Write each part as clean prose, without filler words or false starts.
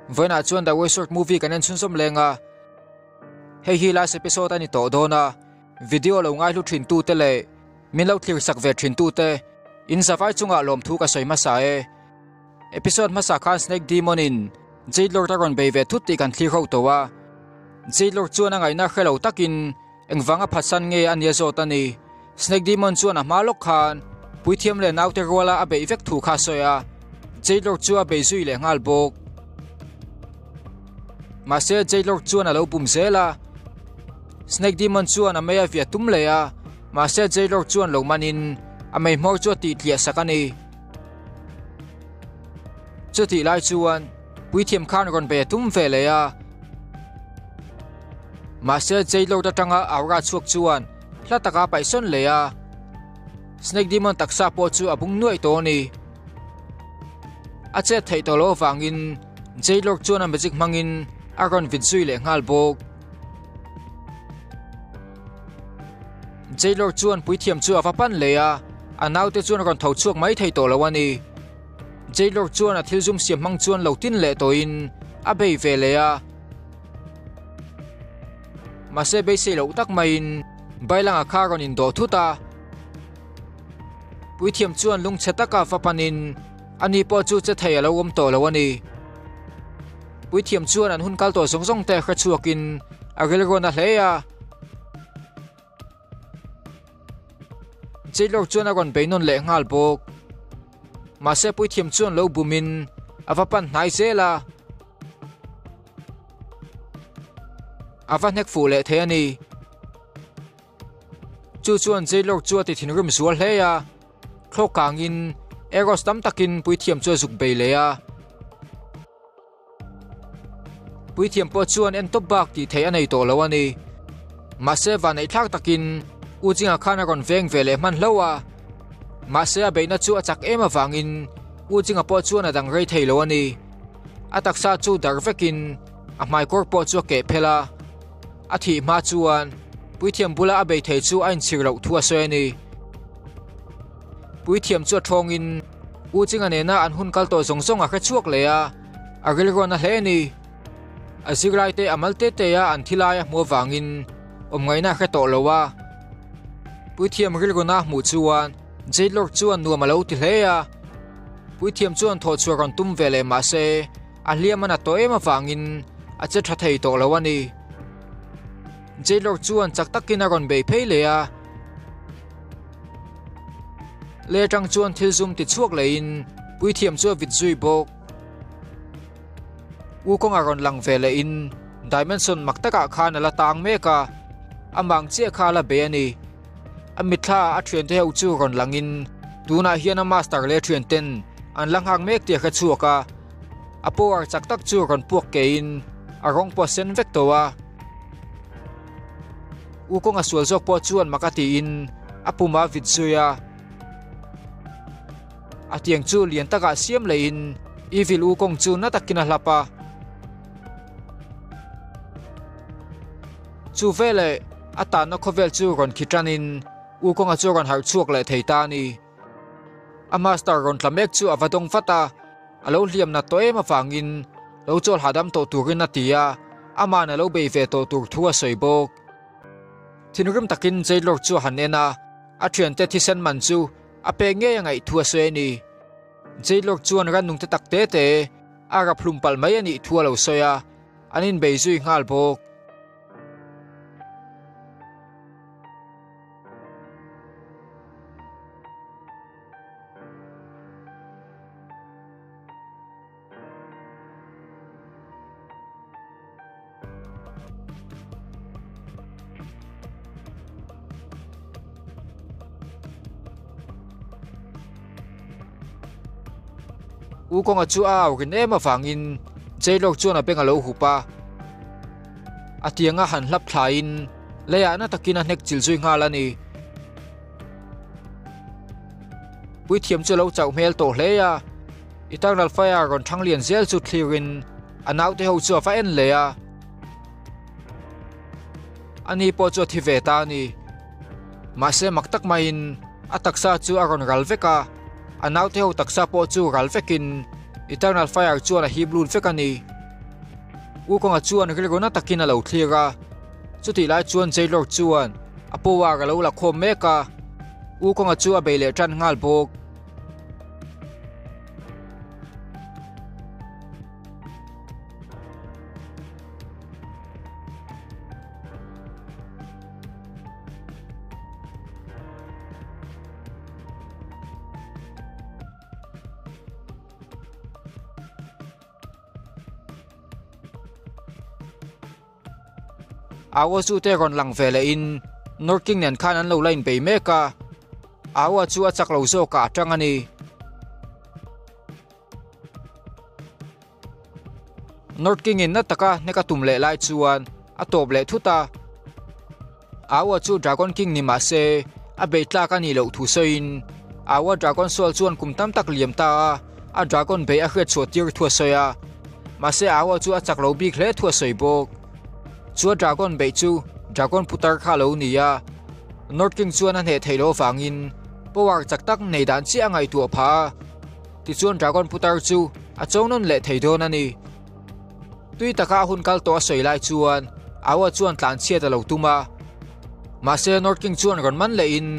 với na chuan the way short movie kan en chun som lenga hi last episode ani to dona video lo ngai lu thin tu te le min lo clear sak ve thin tu te in savai chunga lom thu ka soima sa e episode ma sa khan snake demon in jailor taron be ve thu ti kan clear ho to wa jailor chuan angai na khelo takin engwanga phasan nge ania zo tani snake demon chuan a malok khan puithiam le naute rola a be vek thu kha soya jailor chu a be zui le ngal bok ma se jailor chuan a lo pum zela snake demon chuan a meya via tum le a ma se jailor chuan lo manin a mei mor chu ti tlia sakani chu ti lai chuan puithiam khan ron be tum ve le a ma se jailor ta tanga awra chuak chuan hlataka paison le a snake demon taksa po chu abung nuai to ni ache thei to lo wangin jailor chuan a magic mangin aron vidzui le ngal bok jailor chuan puithiam chu awapan le a anaute chuan ron tho chuak mai thei to lawani jailor chuan a thilzum siam mang chuan lo tin le to in a bei ve le a ma se be se lo tak mai in bailanga kha ron in do thuta puithiam chuan lung chetaka fapanin ani po chu che thei alo om to lawani puithiam chuan an hun kal to zongjong te kha chuakin agel ron a hleya jailor chuan a ron beinon le ngal bok ma se puithiam chuan lo bumin avapan hnai zela avanek fu le the ani chu chuan jailor chu ti thin rum zual hleya thlokangin eros tam takin puithiam chu zuk be le a puithiam po chuan en top bak ti thei anei to lawani ma se van ei thak takin ujinga khana ron veng vele man hlowa ma se a beina chu achak ema wangin ujinga po chuan adang rei thei lawani ataksa chu darvekin a mai kor po chu ke phela athi ma chuan puithiam bula a bei thei chu ain chirlo thua soeni puithiam chu thongin ujinga ne na an hun kal to zongjong a kha chuak le a agil ron a hle ni azigrai te amalte te ya an thilaya mo wangin omngaina kha to lowa puithiam rilgona mu chuan jailor chuan nuam alo ti hleya puithiam chuan tho chuan tum vele ma se a hliamana toema wangin a che tha thei to lawani jailor chuan chaktakin a ron be pheile a le tang chuan thilzum ti chuak lein puithiam chu vitzui bok ukong aron lang vele in dimension maktaka khan ala tang meka amang che khala be ani amitha a thian te hu chu ron langin tuna hian a master le thian ten an lang hang mek te kha chuaka apor chaktak chu ron puak ke in arong po sen vek towa ukong aswal jok po chuan makati in apuma vitsuya atiang chu lian taka siam le in evil ukong chu na takina hlapa chu vele ata no khovel chu ron khitranin ukong a chu ron har chuak le theita ni a master ron tlamek chu avadong fata alo hliam na toema wangin lo chol hadam to turin atia ama na lo be ve to tur thua soibok thinrum takin jailor chu hanena a thian te thisen man chu a pe nge ngai thua soeni jailor chuan ran nung te takte te ara phlumpal mai ani thua lo soya anin beizui ngal bok ukong achu aw rin ema wangin jailor chuan a benga lo hupa atianga han hlap thlain leya na takina nek chilzui ngalani puithiam chu lo chau mel to hleya eternal fire ron thanglian zel chu thlirin anaute ho chu fa en leya ani po chu thi ve ta ni ma se maktak main ataksa chu aron galveka anaute ho taksa po chu galvekin eternal fire chu na hiblun fekani u ko nga chuan rilgona takin alo thliga chuti lai chuan jailor chuan apowa ga lo la khom meka u ko nga chu a beile tran ngal bok awa chu te ron lang vele in North King nen khan an lo line be meka awa chu a chak lo zo ka atang ani North King in na taka neka tumle lai chuan a top le thuta awa chu Dragon King ni ma se a beitla ka ni lo thu soin awa Dragon Soul chuan kumtam tak liam ta a Dragon be a hret chotir thua soya ma se awa chu a chak lo bi khle thua soi bok chu Dragon be chu Dragon putar kha lo nia North King chuan an he thailo wangin powar chaktak nei dan chi angai tu pha ti chuan Dragon putar chu a chongnon le theidon ani tui taka hun kal to soi lai chuan awa chuan tlan chia da lo tuma ma se North King chuan ron man le in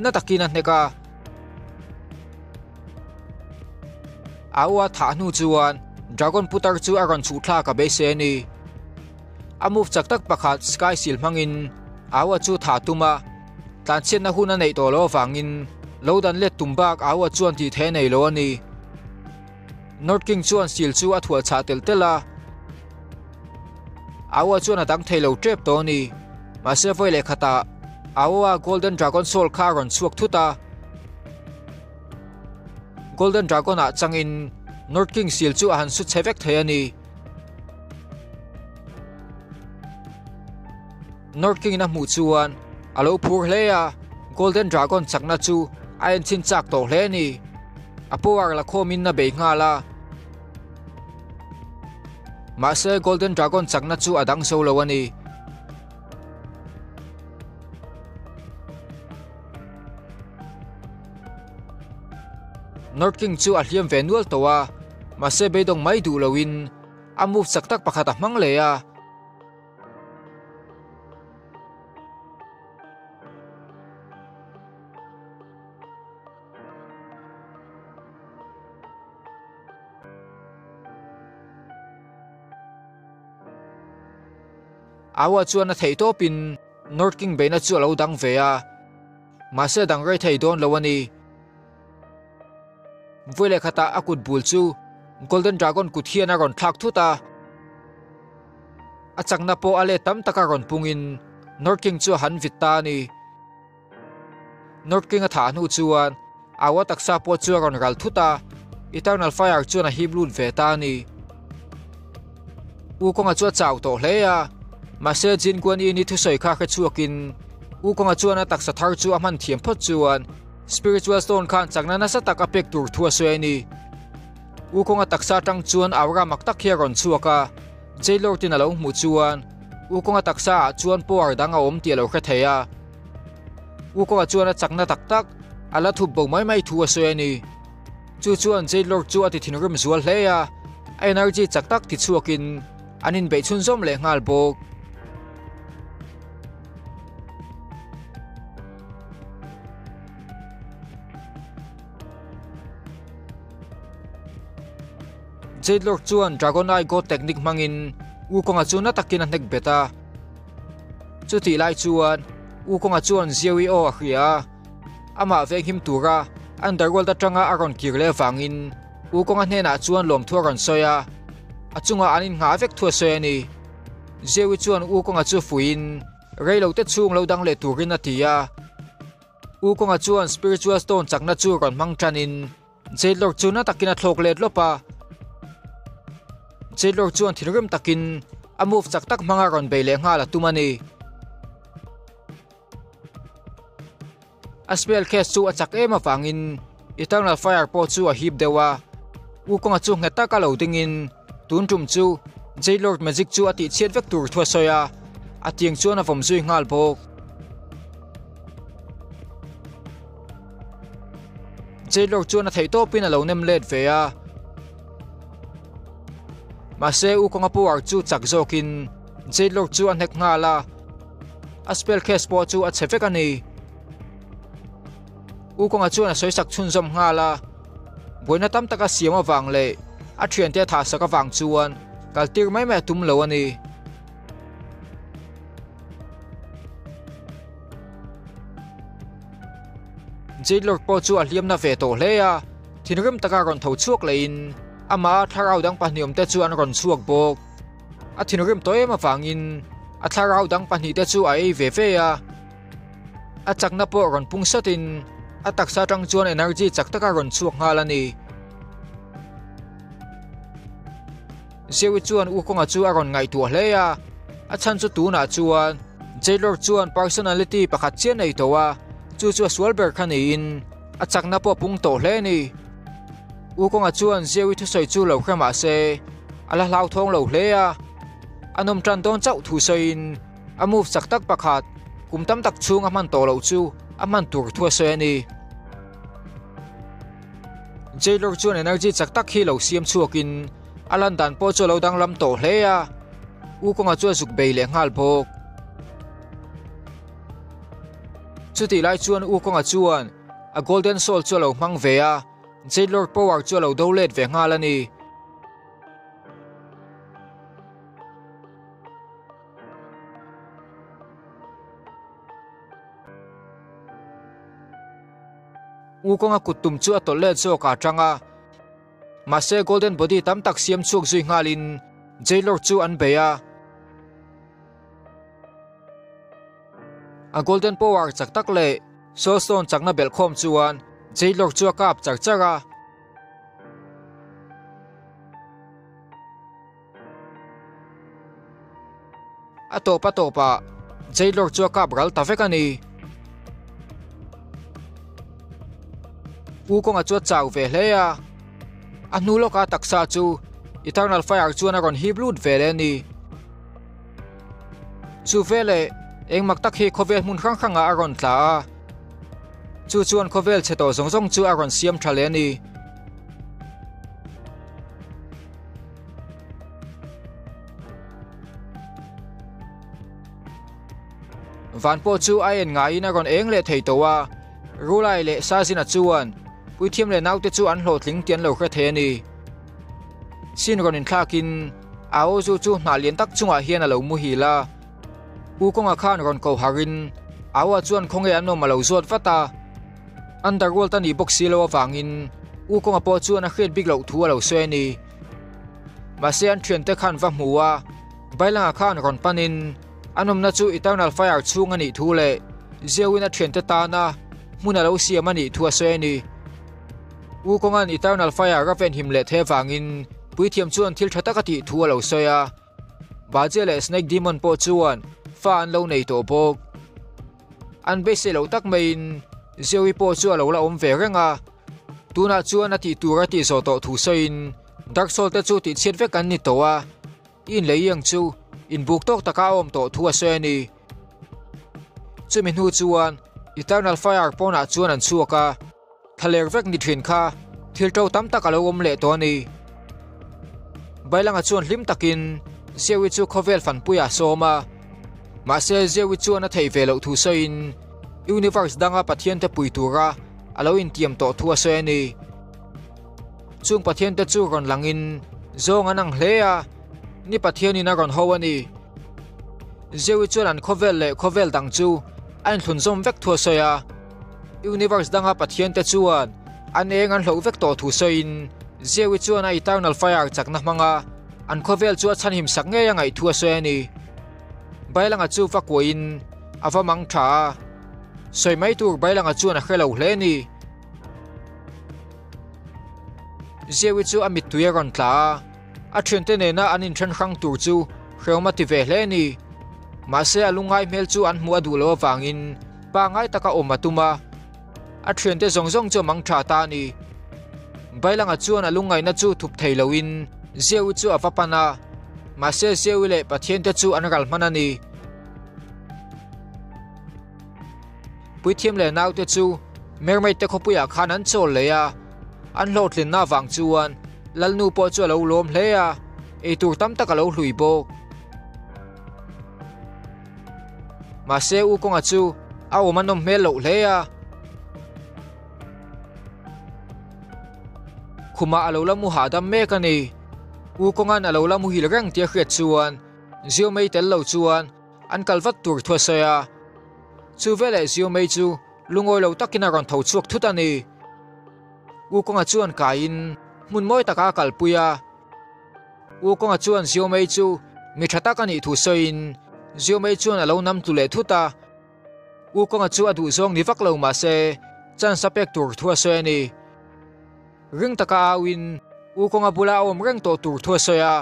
na takin an heka awa tha nu chuan Dragon putar chu aron chu thla ka be se ni amuf chaktak pakhat sky seal mangin awa chu tha tuma tlan chen na hun nei to lo wangin lodan le tumbak awa chuan ti the nei lo ani North King chuan seal chu a thua cha tel tela awa chuan a dang thailo trap to ni ma se voi le khata awa Golden Dragon Soul kha ron chuak thuta Golden Dragon a changin North King seal chu a han su chevek thei ani North King na mu chuan alo phur hleya Golden Dragon chakna chu ain chin chak to hle ni apowar la khomin na be nga la ma se Golden Dragon chakna chu adang so lo ani North King chu a hliam venual towa ma se beidong mai du lowin amuf saktak pakhat a mang leya awa chuan a thei to pin North King be na chu lo dang ve a ma se dang rei thei don lo ani voile khata akut bul chu Golden Dragon kuthian a ron thak thuta achakna po ale tam taka ron pungin North King chu han vitta ni North King a tha nu chuan awa taksa po chu ron ral thuta Eternal Fire chu na hiblut ve ta ni u konga chu chaw to hleya ma se jin kwan i ni thu soi kha kha chuakin u konga chuan a taksa thar chu a man thiam phot chuan Spiritual Stone khan changna na sa tak apek tur thua soi ni u konga taksa tang chuan awra maktak hi ron chuaka jailor tin alo mu chuan u konga taksa chuan por danga om ti lo kha theya u konga chuan a chakna tak tak ala thu bo mai thua soi ni chu chuan jailor chu ati thinrum zual hleya energy chaktak ti chuakin anin be chun zom le ngal bok jailor chuan Dragon Eye go technique mangin u konga chuan atakin a nek beta chuti lai chuan u konga chuan ziwi o a hria ama veng him tura underworld atanga aron kirle wangin u konga hne na chuan lom thua ron soya achunga anin nga vek thua soya ni ziwi chuan u konga chu fuin reilo te chung lo dang le turin atia u konga chuan Spiritual Stone chakna chu ron mang tanin jailor chuan atakin a thlok let lopa jailor chuan thilrim takin amuf chaktak manga ron beile nga la tumani aspel case chu achak ema wangin Eternal Fire po chu a hip dewa u konga chu ngeta ka lo dingin tuntum chu jailor magic chu ati chet vek tur thua soya atiang chuan a vom zui ngal bok jailor chuan a thei to pin a lo nem let ve a se u konga puar chu chak zokin jailor chu an hek nga la a spell case po chu a chefek ani u konga chu na soisak chun zom nga la boina tam taka siama wang le a thian te tha saka wang chuan kaltir mai me tum lo ani jailor po chu a hliam na ve to hle a thinrim taka ron tho chuak lein ama tharau dang pahniom te chu an ron chuak bok a thinrim toy ma wangin a tharau dang pahni te chu ai ve ve a chakna po ron pungsatin a taksa tang chuan energy chaktaka ron chuak ngalani zewi chuan u konga chu a ron ngai tu hle a chan chu tu na chuan jailor chuan personality pakhat chen nei towa chu swalber khani in a chakna po pung to hle ni u konga chuan zewi thu soi chu lo khama se ala hlau thong lo hle anom tran don chau thu soin a move saktak pakhat kumtam tak chung a man to lo chu a man tur thua se ni jailor chuan energy chaktak hi lo siam chuakin alan dan po chu lo dang lam to hle u konga chu zuk bei le ngal bok chuti lai chuan u konga chuan a golden soul chu lo mang ve jailor power chu lo do let ve ngal ani u konga kutum chu atol le chu ka tanga mase golden body tam tak siam chuk zui ngalin jailor chu an beya a golden power chak tak le soulstone chakna bel khom chuan jailor chu kap chak chara atopa jailor chu kap ral tavekani u konga chu chaw ve hle anu loka taksa chu eternal fire chuan aron hi blood vele ni chu vele engmak tak hi khovel mun khang khanga aron tla chu chuan khovel cheto zong chu aron siam thale ni van po chu aen ngai na ron eng le thei towa rulai le sajina chuan puithiam le naute chu an hlotling tian lo kha the ni sin ron in thlakin ao chu na lian tak chunga hian a lo mu hi la u konga khan ron ko harin awa chuan khonge an no malo zot fata underworld tani boxi lo wangin u konga po chuan a khet big lo thu lo se ni ma se an thien te khan va muwa bailanga khan ron panin anom na chu eternal fire chunga ni thu le zewina thien te ta na muna lo siam ani thu a se ni u kongan eternal fire raven him le the wangin puithiam chuan thil thataka ti thu lo soya baje le snake demon po chuan fan lo nei to bok an be se lo tak main zewi po chu lo la om ve renga tuna chuan ati turati zo to thu soin dark soul te chu ti chet ve kan ni towa in leyang chu in buk tok taka om to thu a se ni chumin hu chuan eternal fire pona chuan an chuaka thaler vek ni thin kha thil to tam tak alo om le to ni bailanga chuan hlim takin zewi chu khovel fan puya soma ma se zewi chuan a thei ve lo thu soin universe danga pathian te puitura alo in tiam to thu a se ni chung pathian te chu ron langin zong anang hlea ni pathian in a ron ho ani zewi chuan an khovel dang chu an thun zom vek thu soya universe danga pathian te chuan an eng an hlo vek to thu soin zewi chuan a eternal fire chakna manga an khovel chu chan him sak nge ngai thu soya ni bailanga chu vakuin avamang tha soi mai tur bailanga chuan a khelo hle ni zewi chu amit tuya ron tla a thente ne na anin than khang tur chu hrewma ti ve hle ni ma se alungai mel chu an mu adu lo wangin pa ngai taka omatuma a thente zong chu mang tha ta ni bailanga chuan alungai na chu thup theiloin zewi chu avapana ma se zewi le pathian te chu an ral manani puithiam le nau te chu mermaid te khopuya khan an chol leya an hlotlin na wang chuan lalnu po chu lo lom hleya tur tam tak alo hlui bok ma se u konga chu a omanom mel lo hle a khuma alo lamu hadam me kani u kongan alo lamu hilrang tia khret chuan zio mei tel lo chuan an kalvat tur thwasaya chu vele zio mei chu lungoi lo takina ron tho chuak thutani u konga chuan kain mun moi taka kalpuya u konga chuan zio mei chu mi thata kani thu soin zio mei chuan alo nam tu le thuta u konga chu adu zong ni vak lo ma se chan sapek tur thwasaya ni ring taka win u konga bula om reng to tur thwasaya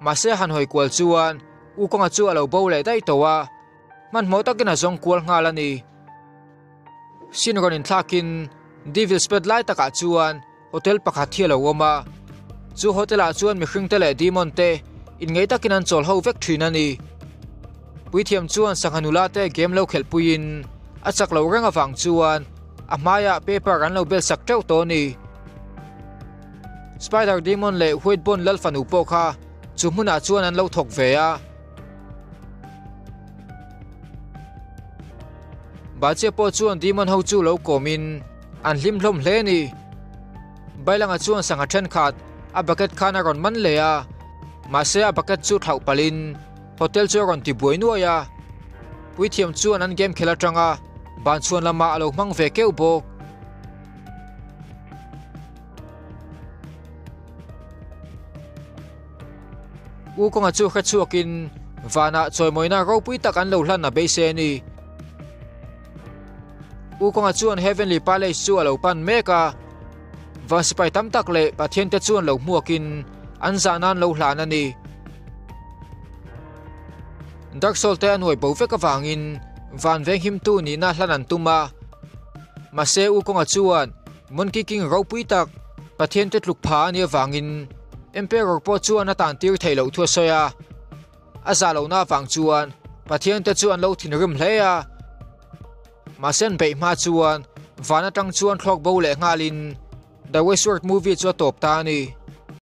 ma se han hoi kwal chuan u konga chu alo bo le dai towa man mo takina zong kwal ngalani sin ronin thlakin devil sped lai taka chuan hotel pakhat thialo woma chu hotela chuan mi hring tele demon te in ngei takin an chol ho vek thinani puithiam chuan sanghanula te game lo khel puin achak lo ranga wang chuan a maya paper an lo bel sak teu to ni spider demon le huit bon lalfan upo kha chu hmuna chuan an lo thok ve a ba che po chuan demon ho chu lo komin an hlim hlom hle ni bailanga chuan sanga then khat a bucket khana ron man le a ma se a bucket chu thau palin hotel chu ron ti buai nuaya puithiam chuan an game khela tanga ban chuan lama alo mang ve keu bok u konga chu kha chuakin vana choi moina ro pui tak an lo hlan na be se ni u konga chuan heavenly palace chu alo pan meka va spai tam tak le pathian te chuan lo muakin an zanan lo hlan ani dark soul te anoi bo veka wangin van veng him tu ni na hlan an tuma ma se u konga chuan monkey king ro pui tak pathian te tluk pha ani wangin emperor po chuan atan tir thailo thua soya azalo na wang chuan pathian te chuan lo thin rim hleya ma sen be ma chuan vana tang chuan thlok bo le ngalin the westward movie chu top ta ni